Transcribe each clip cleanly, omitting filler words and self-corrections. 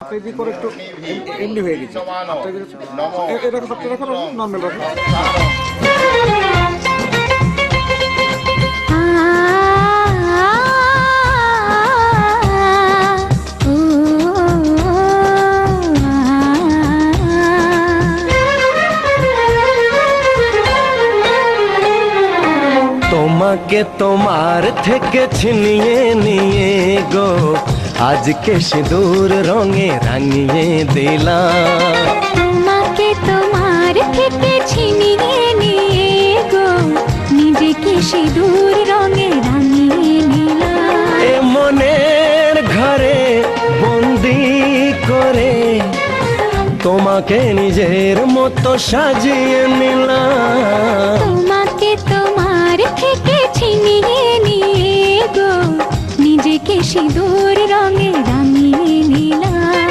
আপনি করে একটু এমনি হয়ে গেছে এটা সবচেয়ে রাখো নর্মাল রাখো। তোমাকে তোমার থেকে ছিনিয়ে নিয়ে গো আজকে সিঁদুর রঙে রাঙিয়ে দিলাম। তোমাকে তোমার থেকে ছিনিয়ে নিয়ে গো নিজেকে সিঁদুর রঙে রাঙিয়ে নিলাম। এ মনের ঘরে বন্দি করে তোমাকে নিজের মতো সাজিয়ে নিলাম। তোমাকে তোমার থেকে ছিনিয়ে নিয়ে গো নিজেকে সিঁদুর রঙে রাঙিয়ে নিলাম।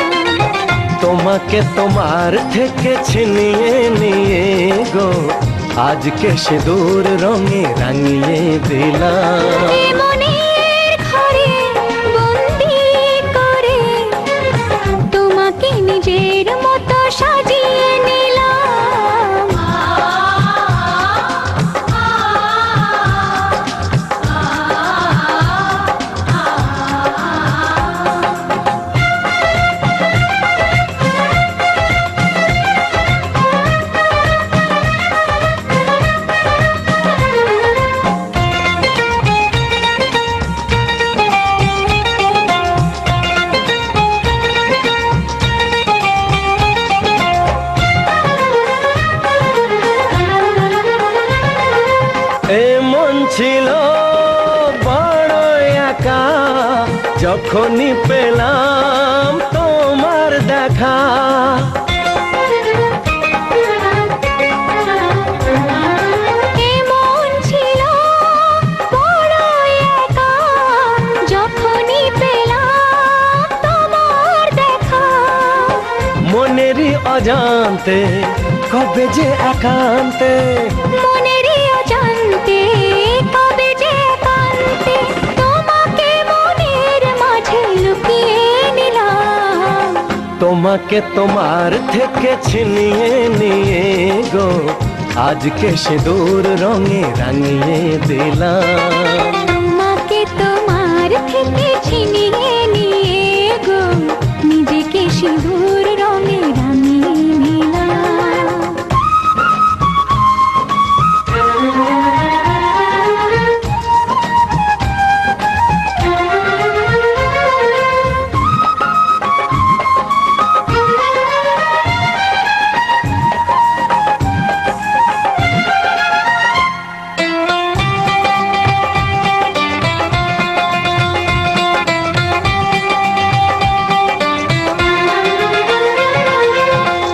তোমাকে তোমার থেকে ছিনিয়ে নিয়ে গো আজকে সিঁদুর রঙে রাঙিয়ে দিলাম। এ মনের ঘরে বন্দি করে তোমাকে নিজের মতো সাজিয়ে নিলাম। এমন ছিল বড় একা যখনই পেলাম তোমার দেখা। এমন ছিল বড় একা যখনই পেলাম তোমার দেখা। মনেরই অজান্তে কবে যে একান্তে মনেরই অজান্তে কবে যে একান্তে তোমাকে মনের মাঝে লুকিয়ে নিলাম। তোমাকে তোমার থেকে ছিনিয়ে নিয়ে গো আজকে সিঁদুর রঙে রাঙিয়ে দিলাম। তোমাকে তোমার থেকে ছিনিয়ে নিয়ে গো নিজেকে সিঁদুর রঙে রাঙিয়ে নিলাম।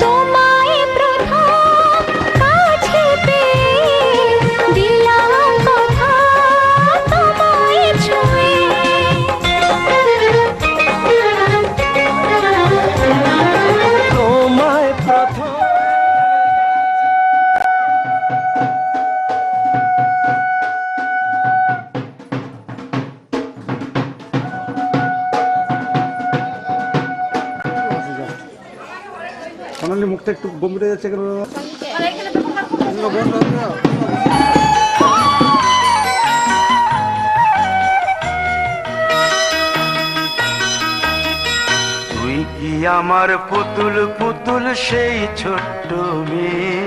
তোমায় প্রথম কাছে পেয়ে দিলাম কথা তোমায় ছুঁয়ে। তোমায় প্রথম সোনালি মুখটা একটু গম্ভীর হয়ে যাচ্ছে কেন? তুই কি আমার পুতুল পুতুল সেই ছোট্ট মেয়ে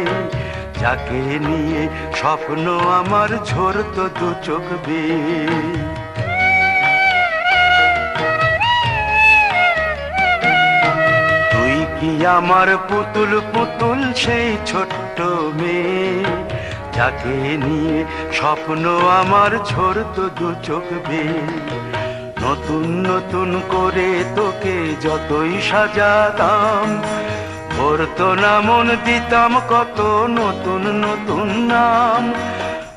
যাকে নিয়ে স্বপ্ন আমার ঝরতো দু চোখ বেয়ে। তুই কি আমার পুতুল পুতুল সেই ছোট্ট মেয়ে যাকে নিয়ে স্বপ্ন আমার ঝরতো দু চোখ বেয়ে। নতুন নতুন করে তোকে যতই সাজাতাম ভরতো না মন দিতাম কত নতুন নতুন নাম।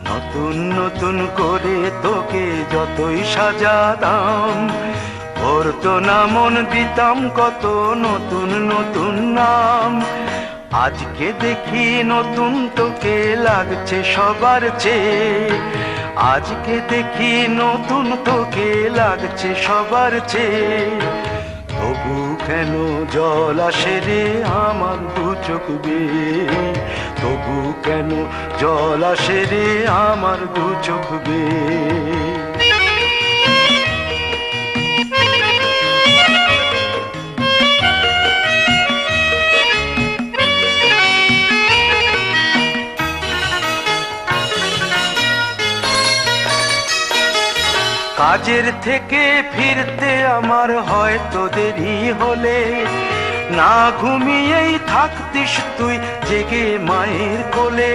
নতুন নতুন করে তোকে যতই সাজাতাম ভরতো না মন দিতাম কত নতুন নতুন নাম। আজকে দেখি নতুন তোকে লাগছে সবার চেয়ে। আজকে দেখি নতুন তোকে লাগছে সবার চেয়ে। তবু কেন জল আসে রে আমার দু চোখ বেয়ে, তবু কেন জল আসে রে আমার দু চোখ বেয়ে। কাজের থেকে ফিরতে আমার হয়তো দেরি হলে, না ঘুমিয়েই থাকতিস তুই জেগে মায়ের কোলে।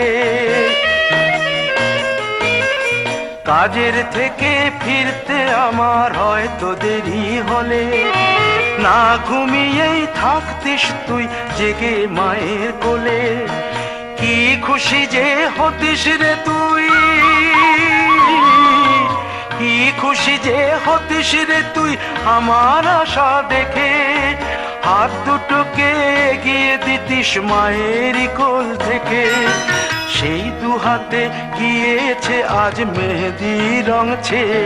কাজের থেকে ফিরতে আমার হয়তো দেরি হলে, না ঘুমিয়েই থাকতিস তুই জেগে মায়ের কোলে। কি খুশি যে হতিস রে তুই, কি খুশি যে হতিস রে তুই আমার আশা দেখে। হাত দুটোকে এগিয়ে দিতিস মায়ের কোল থেকে, সেই দু হাতে গিয়েছে আজ মেহেদি রং ছেয়ে।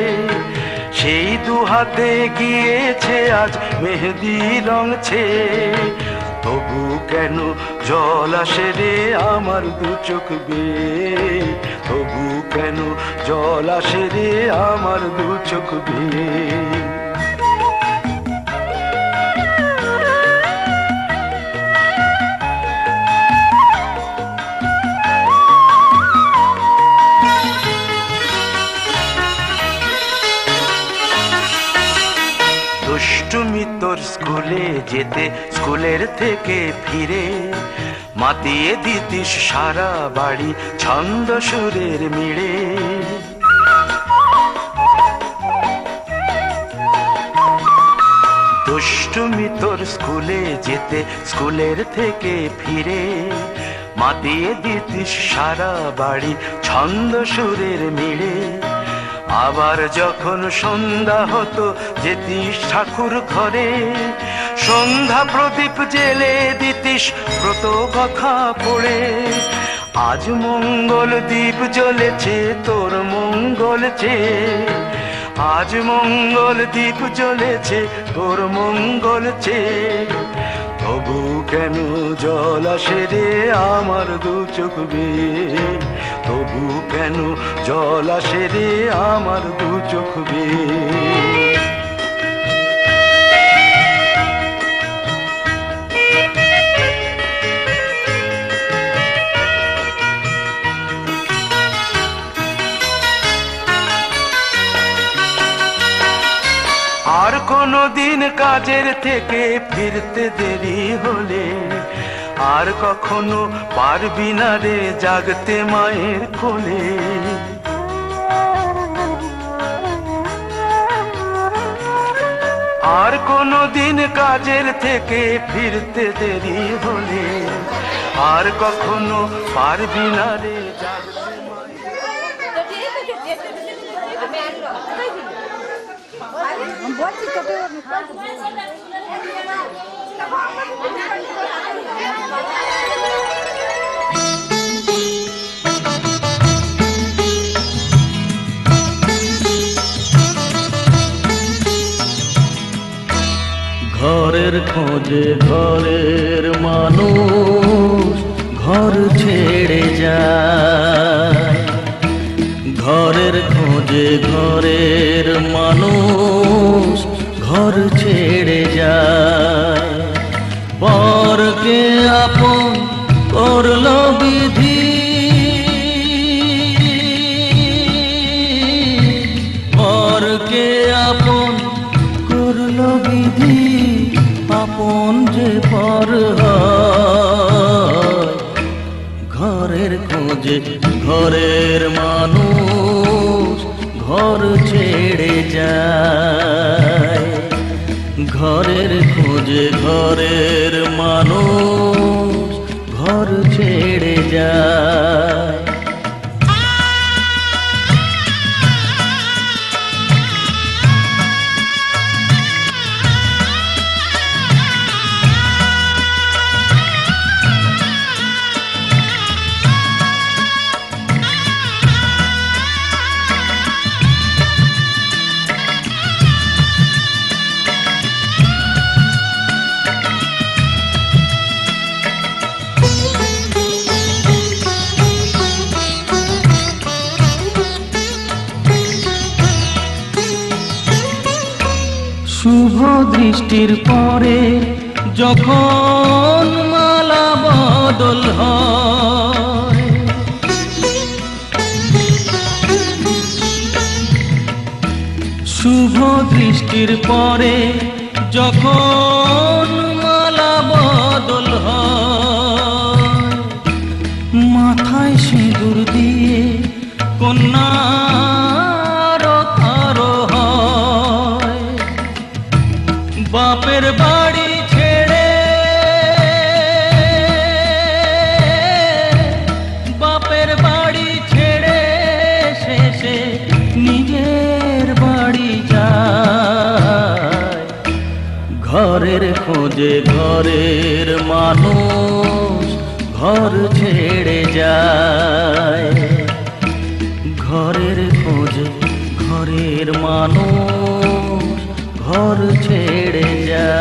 সেই দু হাতে গিয়েছে আজ মেহেদি রং ছেয়ে, তবু কেন জল আসে রে আমার দু চোখ বেয়ে, তবু কেন জল আসে রে আমার দু চোখ বেয়ে। দুষ্টুমি তোর স্কুলে যেতে, স্কুলের থেকে ফিরে মাতিয়ে দিতিস সারা বাড়ি ছন্দ সুরের মিড়ে। দুষ্টুমি তোর স্কুলে যেতে, স্কুলের থেকে ফিরে মাতিয়ে দিতিস সারা বাড়ি ছন্দ সুরের মিড়ে। আবার যখন সন্ধ্যা হতো যেতিস ঠাকুর ঘরে, সন্ধ্যা প্রদীপ জেলে দিতিস ব্রত কথা পড়ে। আজ মঙ্গল দ্বীপ জ্বলেছে তোর মঙ্গল চেয়ে, আজ মঙ্গল দ্বীপ জ্বলেছে তোর মঙ্গল চেয়ে, তবু কেন জল আসে রে আমার দু চোখ বেয়ে, তবু কেন জল আসে রে আমার দু চোখ বেয়ে। আর কোনো দিন কাজের থেকে ফিরতে দেরি হলে, আর কখনো পারবি না রে জাগতে মায়ের কোলে। আর কোনো দিন কাজের থেকে ফিরতে দেরি হলে, আর কখনো পারবি না রে জাগতে ঘরের খোঁজে ঘরের মানুষ ঘর ছেড়ে যায়, ঘরের খোঁজে ঘরের মানুষ ঘর ছেড়ে যায়। পরকে আপন করলো বিধি, পরকে আপন করলো বিধি, আপন যে পর হয়। ঘরের খোঁজে ঘরের মানুষ ঘর ছেড়ে যায়, ঘরের খোঁজে ঘরের মানুষ ঘর ছেড়ে যায়। দৃষ্টির পরে যখন মালা বদল হয়, শুভ দৃষ্টির পরে যখন মালা বদল হয়, মাথায় সিঁদুর দিয়ে কন্যার আরো হয়, বাপের বাড়ি ছেড়ে বাপের বাড়ি ছেড়ে শেষে নিজের বাড়ি যায়, ঘরের খোঁজে ঘরের মানুষ ঘর ছেড়ে যায়, ঘরের খোঁজে ঘরের মানুষ ঘর ছেড়ে যায়।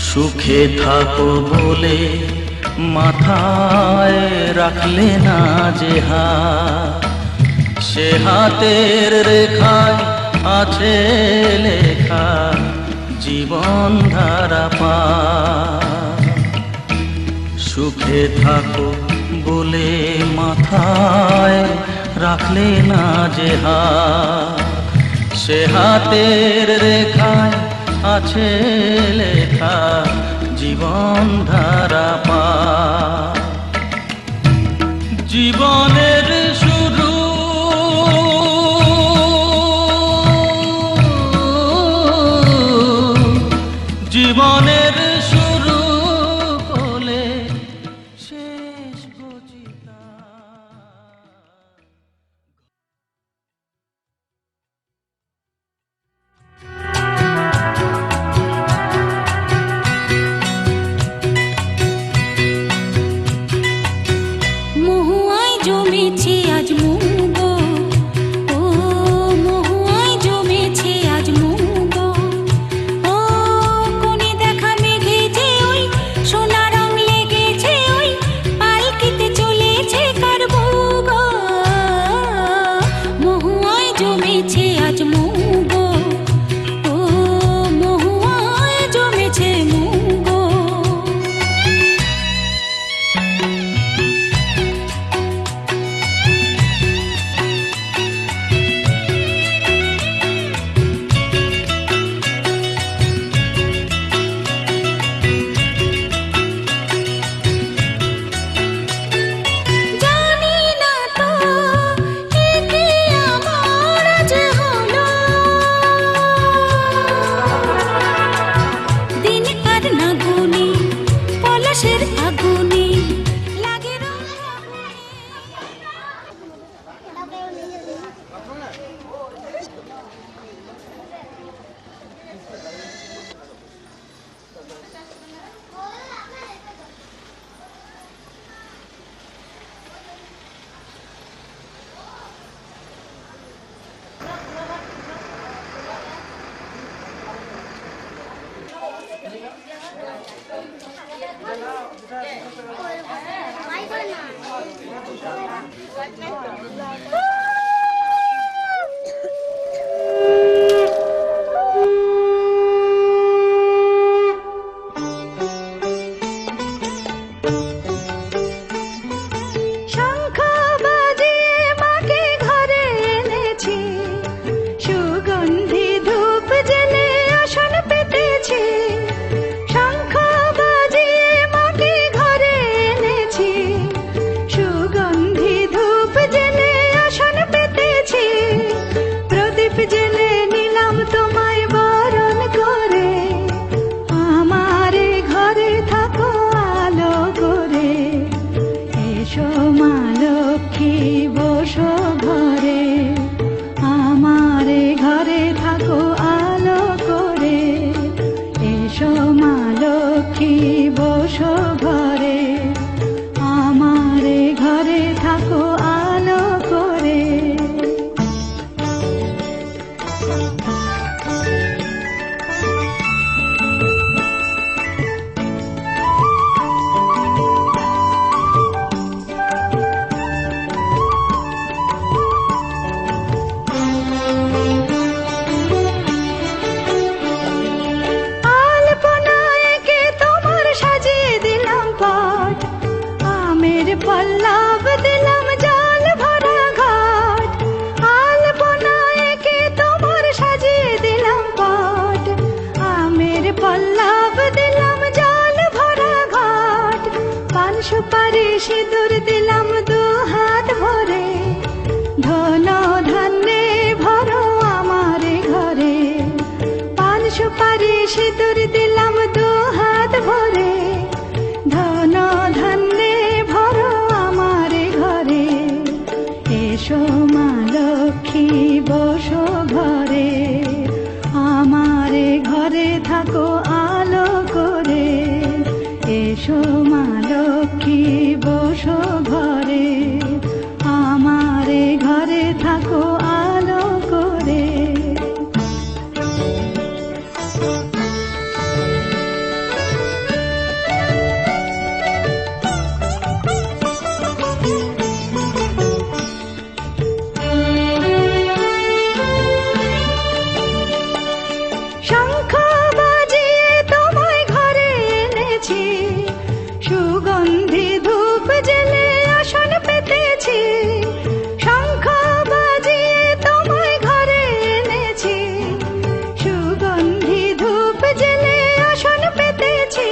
সুখে থাকো বলে মাথায় রাখলে না যে হাত, সে হাতের রেখায় আছে লেখা জীবন ধারা পা। সুখে থাকো বলে মাথায় রাখলে না যে হাত, সে হাতের রেখায় আছে লেখা জীবন ধারা পা। জীবনের শুরু জীবনের শুরু কোলে শেষ গচিতা। মহুয়ায় জমেছে আজ মুগো, ও মহুয়ায় জমেছে আজ মুগো, ও কোণে দেখা মেঘেছে ওই সোনা রং লেগেছে ওই পালকিতে চলেছে কার মুগো, মহুয়ায় জমেছে আজ মুগো, ও মহুয়ায় জমেছে মুগো। জানি না তো একে আমার আজ হলো, দিন কার না গুনি পলাশের আগুনে লাগে রং আগুনে। শঙ্খ বাজিয়ে মাকে ঘরে এনেছি, সুগন্ধি ধূপ জেলে আসন পেতেছি। শঙ্খ বাজিয়ে মাকে ঘরে এনেছি, সুগন্ধি ধূপ জেলে আসন সিঁদুর দিলাম দু হাত ভরে, ধন ধান্যে ভরো আমারে ঘরে। এসো মা লক্ষ্মী বসো ঘরে, আমারে ঘরে থাকো আলো করে। এসো মা লক্ষ্মী বসো ঘরে, আমারে ঘরে থাকো আলো করে। শঙ্খ বাজিয়ে তোমায় ঘরে এনেছি, সুগন্ধি ধূপ জেলে আসন পেতেছি। শঙ্খ বাজিয়ে তোমায় ঘরে এনেছি, সুগন্ধি ধূপ জেলে আসন পেতেছি।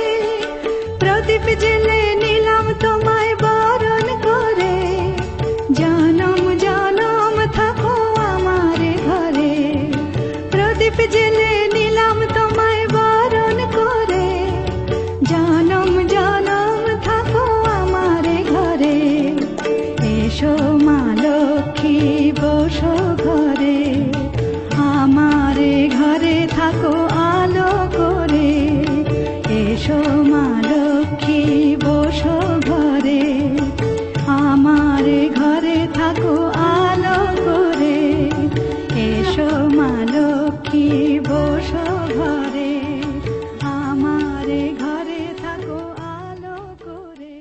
প্রদীপ জেলে নিলাম তোমায় বরণ করে, জনম জনম থাকো আমার ঘরে। প্রদীপ জেলে নিলাম তোমায় বরণ করে, জনম জনম থাকো আমার ঘরে। এসো মা লক্ষ্মী বসো ঘরে, আমার ঘরে থাকো আলো করে। এসো মা লক্ষ্মী বসো ঘরে, আমার ঘরে থাকো আলো করে। এসো মা লক্ষ্মী বসো ঘরে, আমার ঘরে থাকো আলো করে।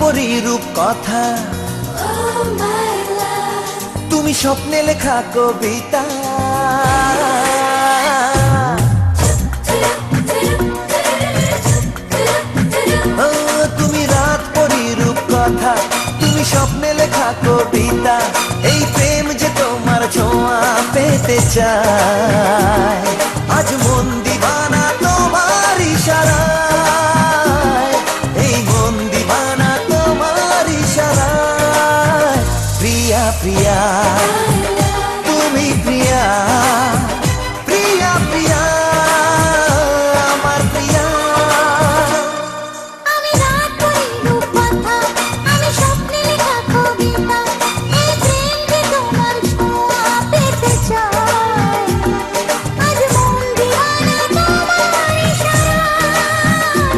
পরি রূপ কথা, তুমি স্বপ্নে লেখা কবিতা। ও তুমি রাত পরি রূপ কথা, তুমি স্বপ্নে লেখা কবিতা। এই প্রেম যে তোমার ছোঁয়া পেতে চায়, আজ মন দিবানা তোমার ইশারায়, এই মন দিবানা তোমার ইশারায়। প্রিয়া প্রিয়া তুমি প্রিয়া, প্রিয়া প্রিয়া আমার প্রিয়া। আমি রাত পড়ি রূপকথা, আমি স্বপ্নে লেখা কবিতা। এই প্রেম যে তোমার ছোঁয়া পেতে চায়, আজ মন দিওয়ানা তোমার ইশারায়,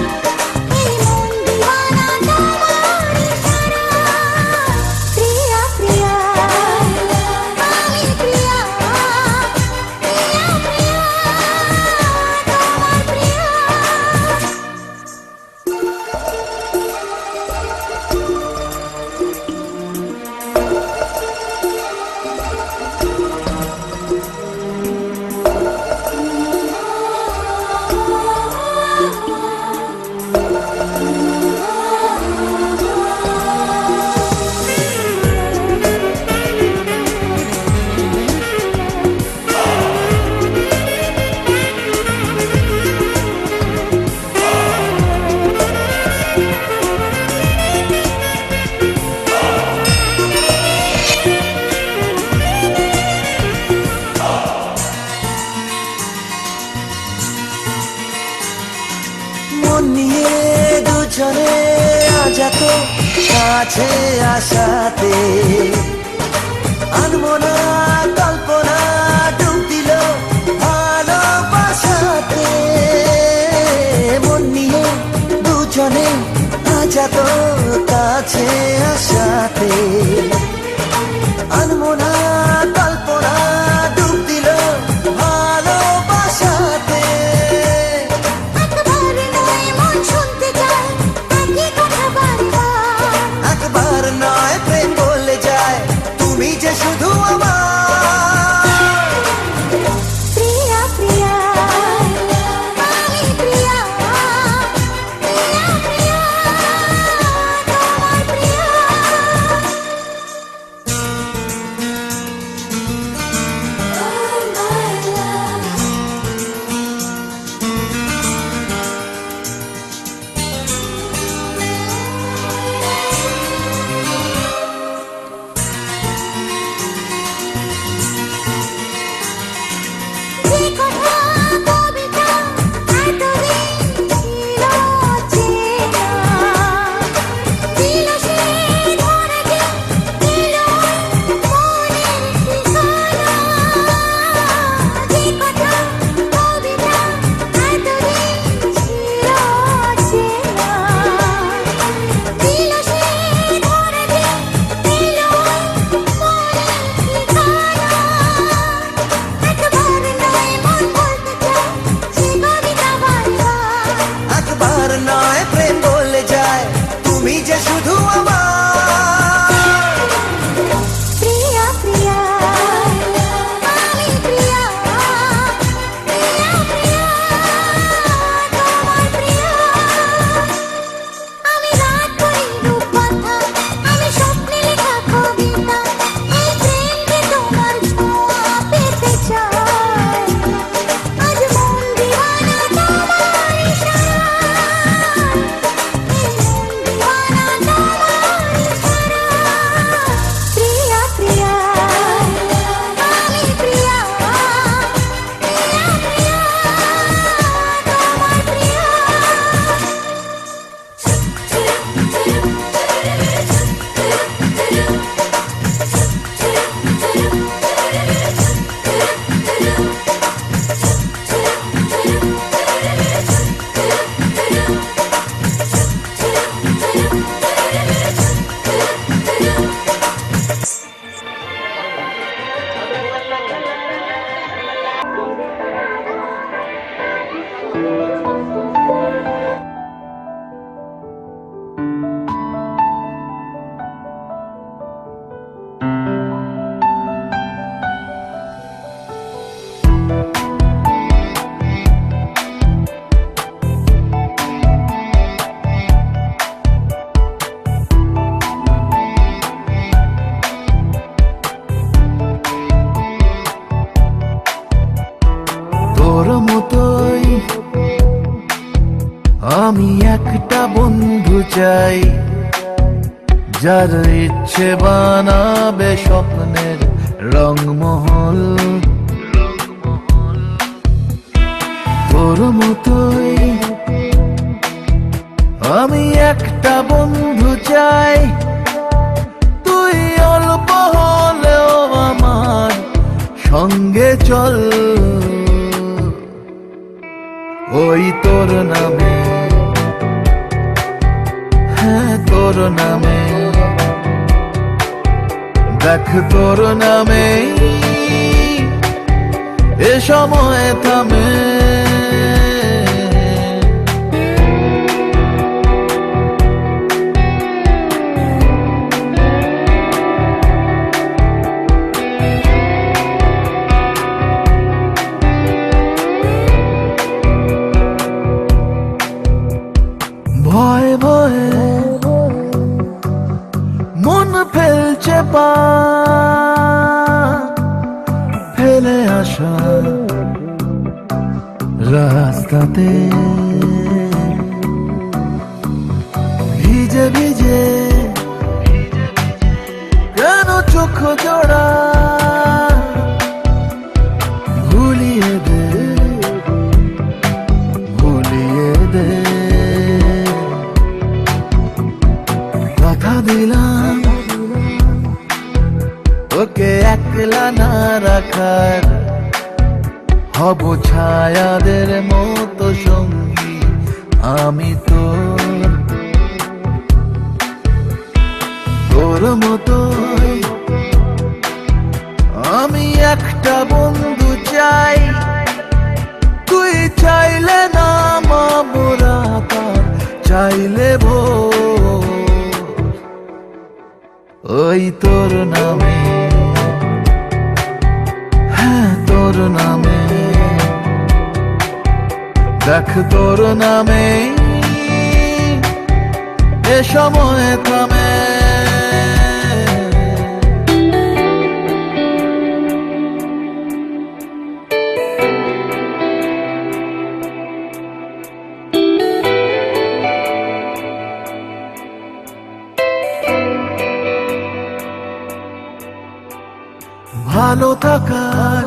এই মন দিওয়ানা তোমার ইশারায়। প্রিয়া প্রিয়া আমি প্রিয়া, প্রিয়া প্রিয়া তোমার প্রিয়া। মন নিয়ে দুজনে আজ এত কাছে আসাতে, আনমো না কল্পনা ডুব দিল ভালোবাসাতে। মন নিয়ে দুজনে আজ এত কাছে আসাতে, আনমো না কল্পনা ডুব দিল ভালোবাসাতে। একবার নয় মন শুনতে চায় একই কথা বারবার, একবার নয় প্রেম বলে যায়, তুমি যে শুধু আমার। প্রিয়া প্রিয়া আমি প্রিয়া, প্রিয়া প্রিয়া তোমার প্রিয়া। চাই, যার ইচ্ছে বানাবে স্বপ্নের রংমহল। তোর মতোই আমি একটা বন্ধু চাই, তুই অল্প হলেও আমার সঙ্গে চল। ওই তোর নামে, হ্যাঁ তোর নামে, দেখ তোর নামে এ সময় থামে। ভয়ে ভয়ে মন ফেলছে পা, ফেলে আসা রাস্তাতে ভিজে ভিজে কেন চোখ জোড়া, ভুলিয়ে দে ভুলিয়ে দে। কথা দিলাম ওকে একলা না রাখার, হব ছায়াদের মতো সঙ্গী আমি তোর মতোই আমি একটা বন্ধু চাই, তুই চাইলে না মোরা তার চাইলে ভোর। ওই তোর নামে, হ্যাঁ তোর নামে, দেখ তোর নামে এ সময় থামে। ভালো থাকার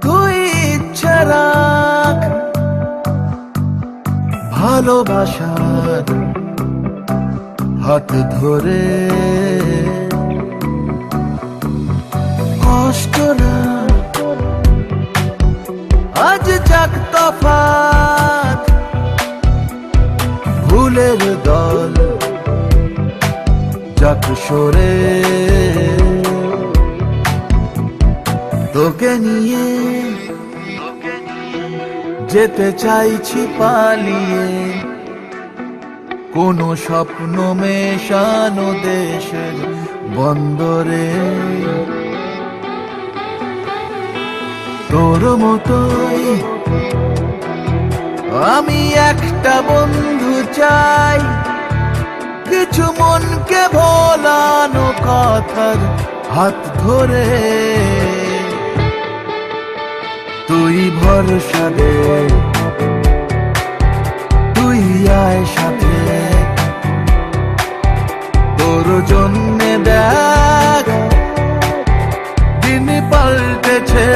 তুই ইচ্ছে রাখ, ভালোবাসার হাত ধরে, কষ্ট না আজ যাক তফাৎ, ভুলের দল যাক সরে। তোকে নিয়ে যেতে চাইছি পালিয়ে, কোন স্বপ্ন মেশানো দেশের বন্দরে। তোর মতোই আমি একটা বন্ধু চাই, কিছু মনকে ভোলানো কথার হাত ধরে। তুই ভরসা দে, তুই আয় সাথে, তোর জন্যে দেখ দিন পাল্টেছে।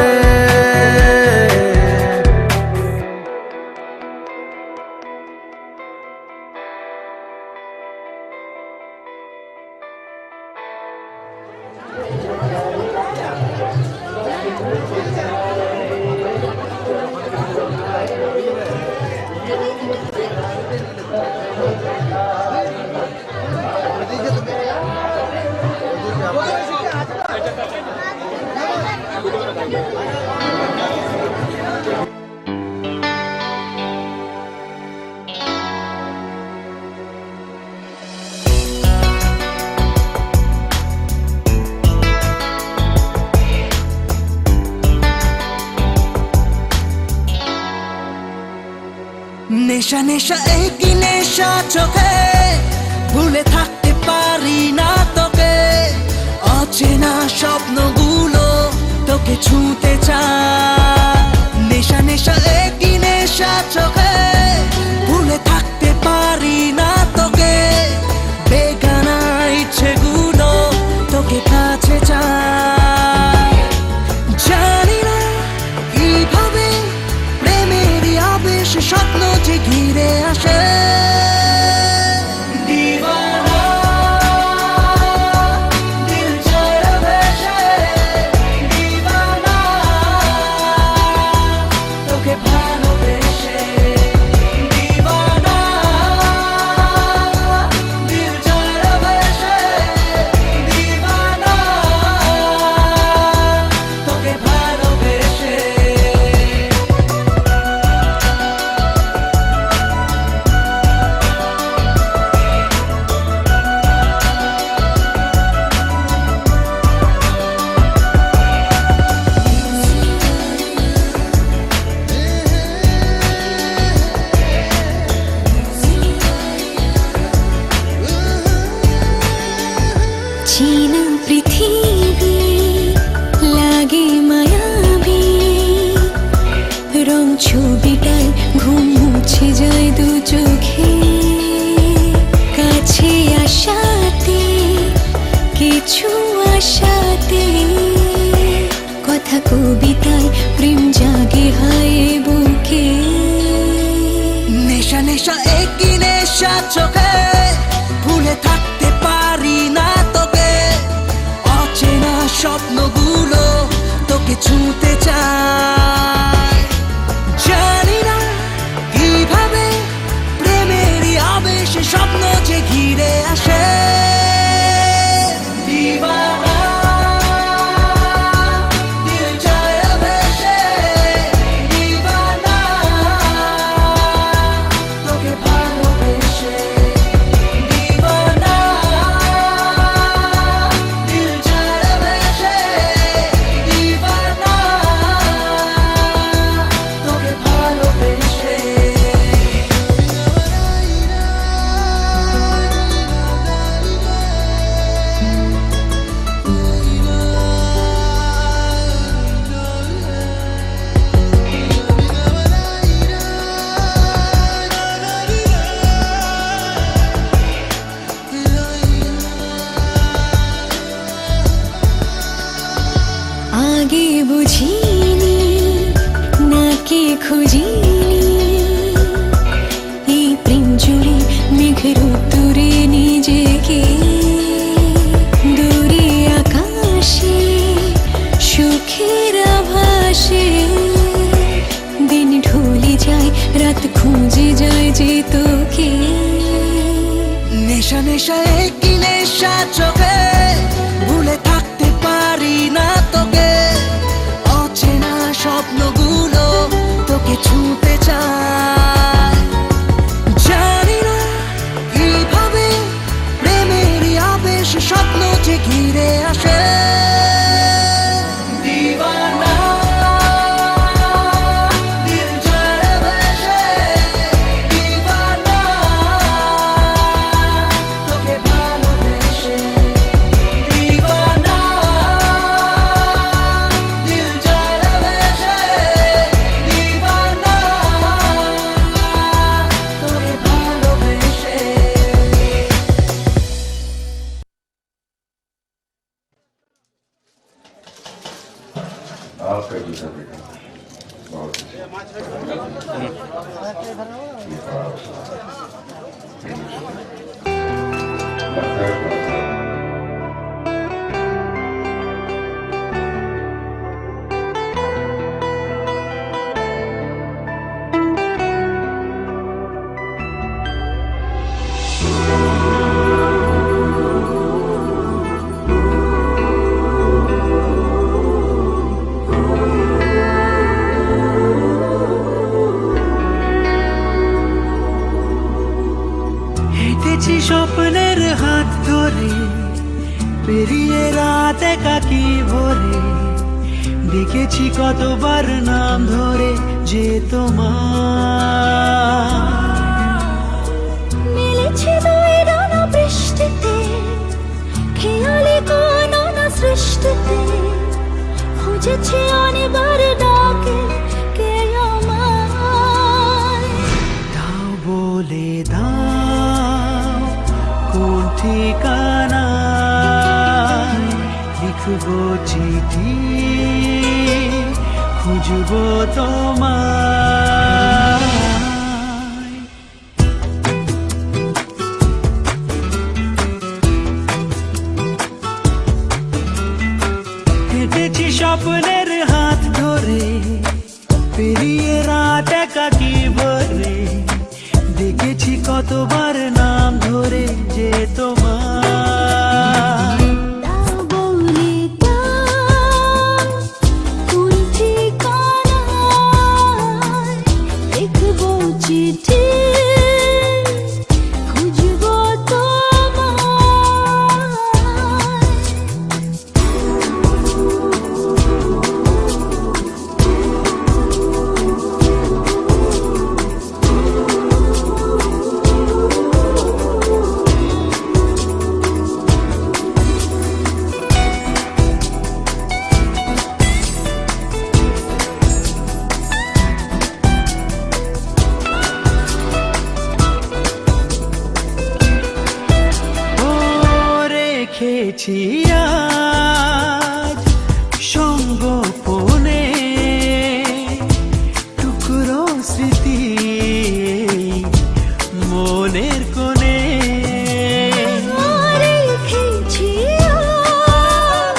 নেশা নেশা একই নেশা চোখে, ভুলে থাকতে পারি না তোকে। অচেনা স্বপ্নগুলো তোকে ছুঁতে চায়। নেশা নেশা একই নেশা চোখে, ভুলে থাকতে পারি অচেনা পৃথিবী লাগে মায়াবী, রং ছবিটায় ঘুম মুছে যায় দু চোখে। কাছে আসাতে কিছু আশাতে, কথা কবিতায় প্রেম জাগে হায় বুকে। নেশা নেশা একই নেশা চোখে, ভুলে থাকতে পারি না তোকে। অচেনা স্বপ্নগুলো তোকে ছুঁতে চায়। জানি না কিভাবে প্রেমেরই আবেশে স্বপ্ন যে ঘিরে আসে। দিওয়ানা, দিল যায় ভেসে। দিওয়ানা, তোকে ভালোবেসে। দিওয়ানা, দিল যায় ভেসে। দিওয়ানা, তোকে ভালোবেসে। আগে বুঝিনি নাকি খুঁজিনি, এই প্রেম জুড়ে মেঘের উত্তরে নিজেকে। দূরে আকাশে সুখের আভাসে, দিন ঢলে যায় রাত খুঁজে যায় যে তোকে। নেশা নেশা একই নেশা চোখে, ভুলে থাকতে পারি না তোকে। অচেনা স্বপ্নগুলো তোকে ছুঁতে চায়। জানি না কিভাবে প্রেমেরই আবেশে স্বপ্ন যে ঘিরে আসে। দিওয়ানা, দিল যায় ভেসে। দিওয়ানা, তোকে ভালোবেসে। দিওয়ানা, দিল যায় ভেসে। দিওয়ানা, তোকে ভালোবেসে। आपका जूता बेटा बहुत হেঁটেছি স্বপ্নের হাত ধরে, পেরিয়ে রাত একাকি ভরে। দেখেছি কতবার নাম ধরে যে তোমার। মিলেছে দুই ডানা বৃষ্টিতে, খেয়ালে কোন না সৃষ্টিতে। খুঁজেছি অনেকবার ডাকে কে আমায়। দাও বলে দাও কোন ঠিকানায়, লিখবো চিঠি খুঁজবো তোমায়। হেঁটেছি স্বপ্নের হাত ধরে, পেরিয়ে রাত একাকি ভরে। দেখেছি কতবার নাম ধরে যে তোমার। দাও বলে দাও কোন ঠিকানায়, রেখেছি আজ সঙ্গোপনে টুকরো স্মৃতি মনের কোণে। রেখেছি আজ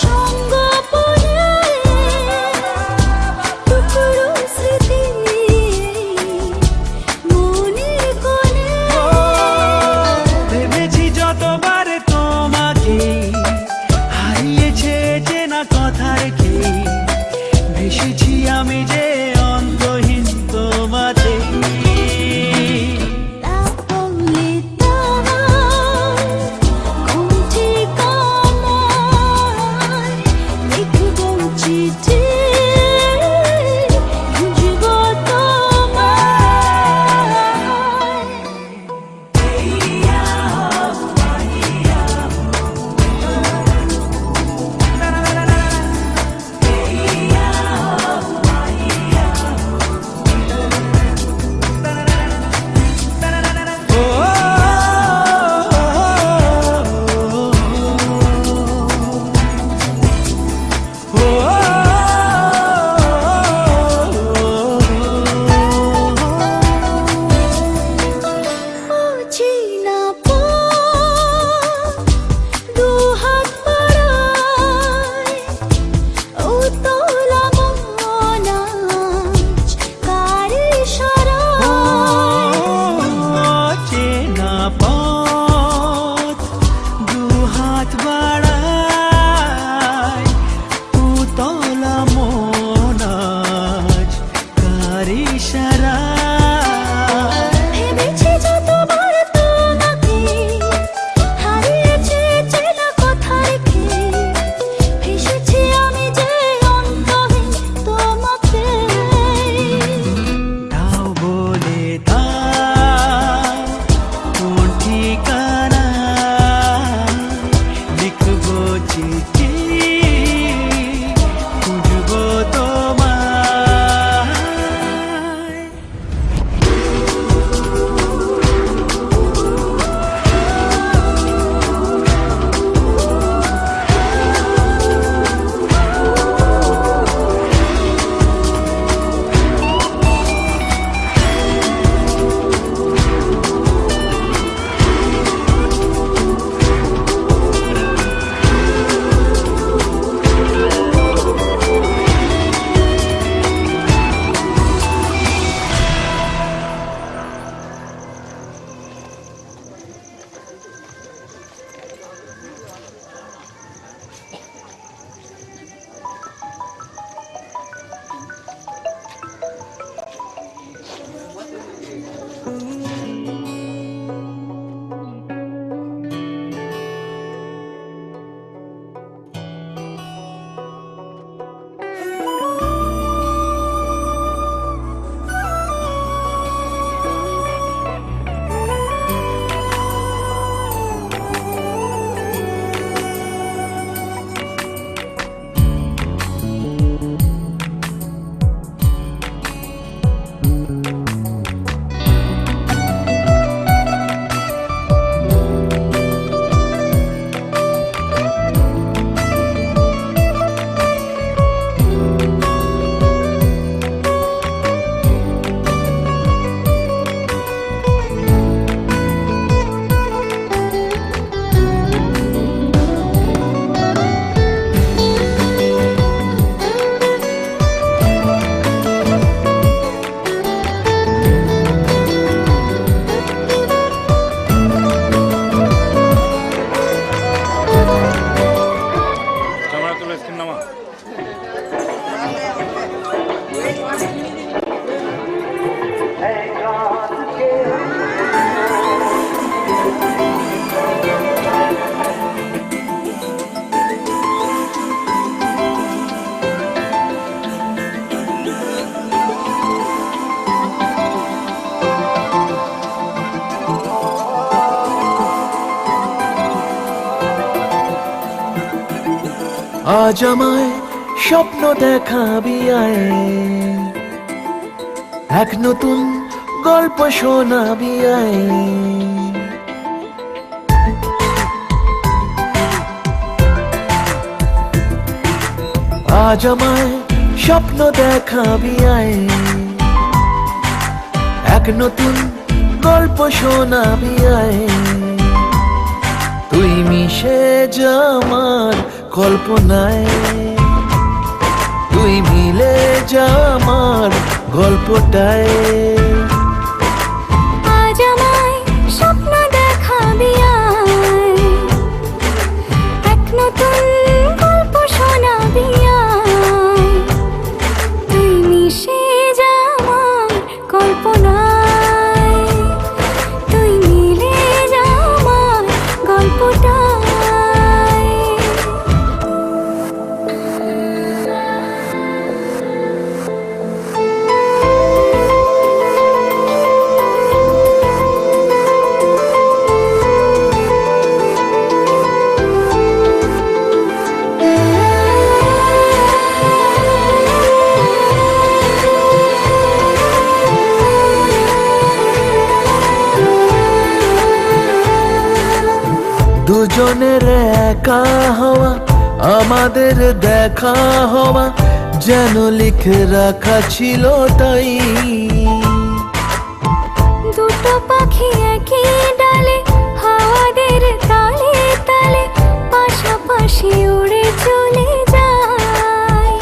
সঙ্গোপনে টুকরো স্মৃতি মনের কোণে। ভেবেছি যতবার তোমাকে হারিয়েছে চেনা কথা রেখে ভেসেছি আমি যে অন্তহীন তোমাতে। তাহলে তোমার কোন ঠিকানায় লিখবো চিঠি খুঁজবো তোমায়। অচেনা পথ দুহাত বাড়ায় উতলা মন আজ কার ইশারায়। চেনা পথ দুহাত বাড়ায় উতলা মন আজ কার ইশারায়। ভেবেছি যতবার তোমাকে হারিয়েছে চেনা কথা রেখে ভেসেছি আমি যে অন্তহীন তোমাতে। দাও বলে দাও কোন ঠিকানা লিখবো চিঠি খুঁজবো তোমায়। আজ আমায় স্বপ্ন দেখাবি আয়, এক নতুন গল্প শোনাবি আয়। আজ আমায় স্বপ্ন দেখাবি আয়, এক নতুন গল্প শোনাবি আয়। তুই মিশে যা আমার কল্পনায়, তুই মিলে যা আমার গল্পটায়। আজ আমায় স্বপ্ন দেখাবি আয়, এক নতুন গল্প শোনাবি আয়। তুই মিশে যা আমার কল্পনায়, তুই মিলে যা আমার গল্পটায়। দুজনের একা হওয়া, আমাদের দেখা হওয়া যেন লিখে রাখা ছিল তাই। দুটো পাখি একই ডালে, হাওয়াদের তালে তালে পাশাপাশি উড়ে চলে যায়।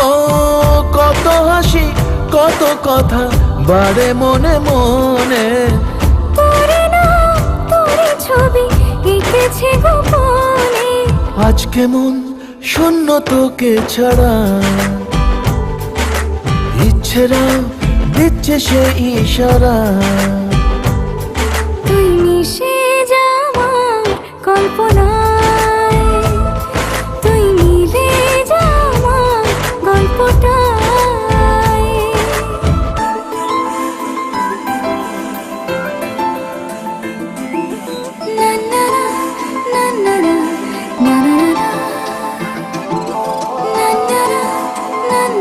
ও কত হাসি কত কথা বাড়ে মনে মনে, তোরে নাম তোরে ছবি এঁকেছে গোপনে। আজ কেমন শূন্য তোকে ছাড়া, ইচ্ছেরা দিচ্ছে সে ইশারা। তুই মিশে যা আমার কল্পনায়, তুই মিলে যা আমার গল্পটায়। না না না না না না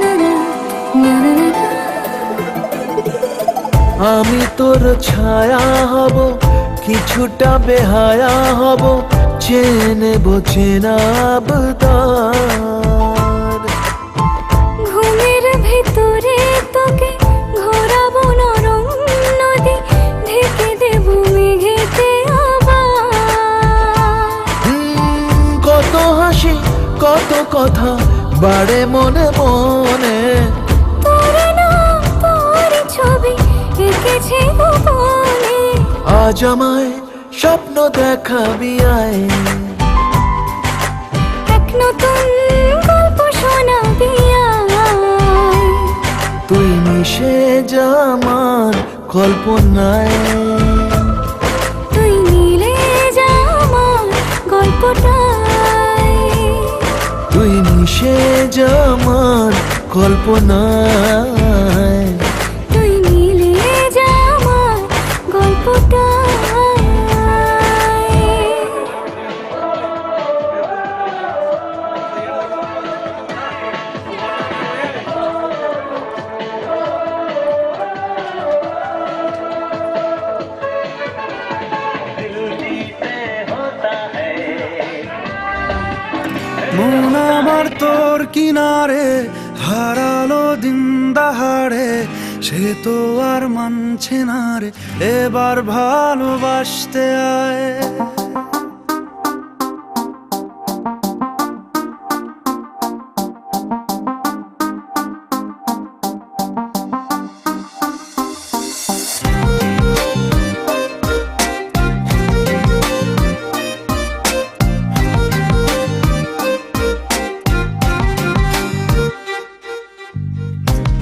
না না। আমি তোর ছায়া হব, কিছুটা বেহায়া হব, চেনেব চেনাবদার। ঘুমের ভেতরে তোকে ঘোরাবো নরম নদী, ঢেকে দেব মেঘেতে আবার। কত হাসি কত কথা বাড়ে মনে মনে, তোরে নাম তোরে ছবি এঁকেছে গোপনে। আজ আমায় স্বপ্ন দেখাবি আয়, এক নতুন গল্প শোনাবি আয়। তুই মিশে যা আমার কল্পনায়, তুই মিলে যা আমার গল্পটায়। তুই মিশে যা আমার কল্পনায়। তুই মিলে যা আমার গল্পটায়। মন আমার তোর কিনারে হারালো দিন দাহাড়ে, সে তো আর মানছে না রে, এবার ভালোবাসতে আয়।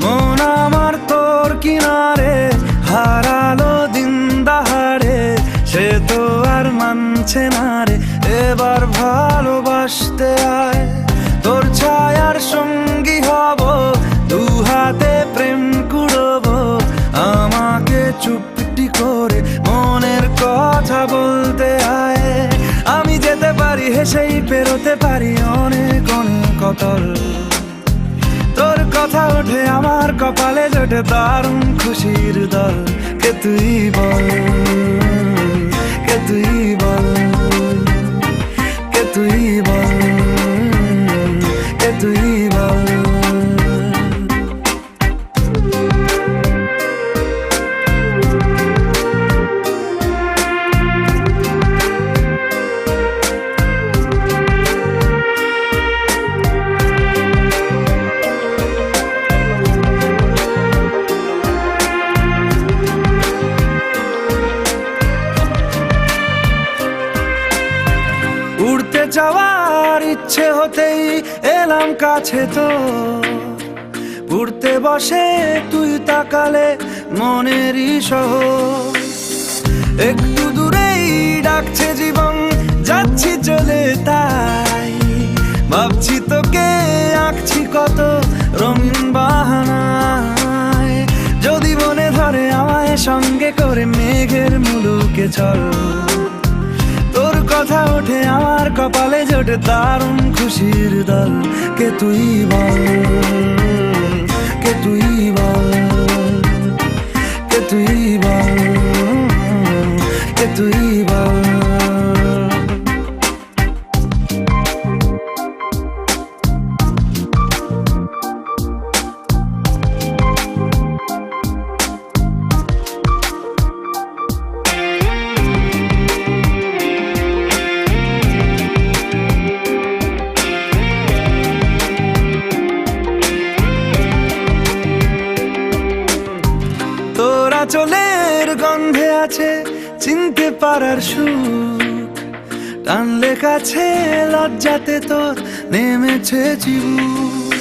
মন আমার তোর কিনারে হারালো দিন দাহাড়ে, সে তো আর মানছে না রে, এবার ভালোবাসতে আয়। তোর ছায়ার সঙ্গী হব, দু হাতে প্রেম কুড়বো, আমাকে চুপটি করে মনের কথা বলতে আয়। আমি যেতে পারি হেসেই পেরোতে পারি অনেক অনেক অতল, তোর কথা ওঠে আমার কপালে জোটে দারুণ খুশির দল। কে তুই বল, কে তুই বল, কে তুই বল, কে তুই বল। উড়তে যাওয়ার ইচ্ছে হতেই এলাম কাছে তো, উড়তে বসে তুই তাকালে মনেরই শহর, একটু দূরেই ডাকছে জীবন, যাচ্ছি চলে তাই ভাবছি তোকে আঁকছি কত রঙিন বাহানায়, যদি মনে ধরে আমায় সঙ্গে করে মেঘের মুলুকে চল, তোর কথা ওঠে আমার কপালে জোটে দারুণ খুশির দল, কে তুই বল, কে তুই বল, কে তুই বল, কে তুই বল। তোরা চলের গন্ধে আছে চিনতে পারার সুখ, টানলে কাছে লজ্জাতে তোর নেমেছে চিবুক,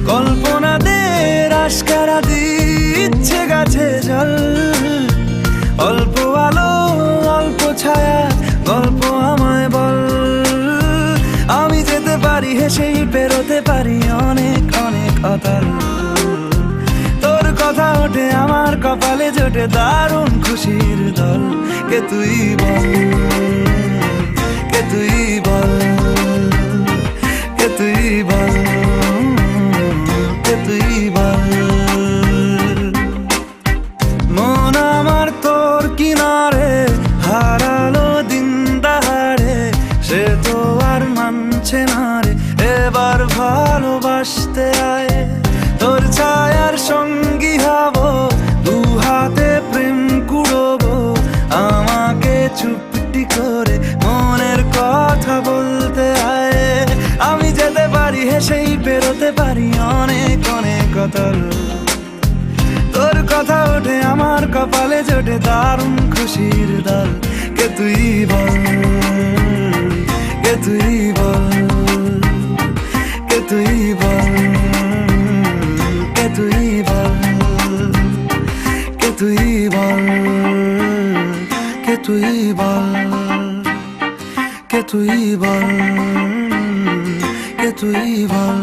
কল্পনাদের আশকারা দিচ্ছে গাছে জল, অল্প আলো অল্প ছায়া গল্প আমায় বল, আমি যেতে পারি হেসেই পেরোতে পারি অনেক অনেক অতল, তোর কথা ওঠে আমার কপালে জোটে দারুণ খুশির দল, কে তুই বল, কে তুই বল, কে তুই বল, কে তুই বল। মন আমার তোর কিনারে হারালো দিন দাহাড়ে, সে তো আর মানছে না রে, এবার ভালোবাসতে আয়, তোর ছায়ার সঙ্গী হব, দু হাতে প্রেম কুড়বো, আমাকে চুপটি করে মনের কথা বলতে আয়, আমি যেতে পারি হেসেই পেরোতে পারি অনেক অনেক অতল, তোর কথা ওঠে আমার কপালে জোটে দারুণ খুশির দল, কে তুই বল, কে তুই বল, কে তুই বল, কে তুই বল, কে তুই বল, কে তুই বল, কে তুই বল, কে তুই বল।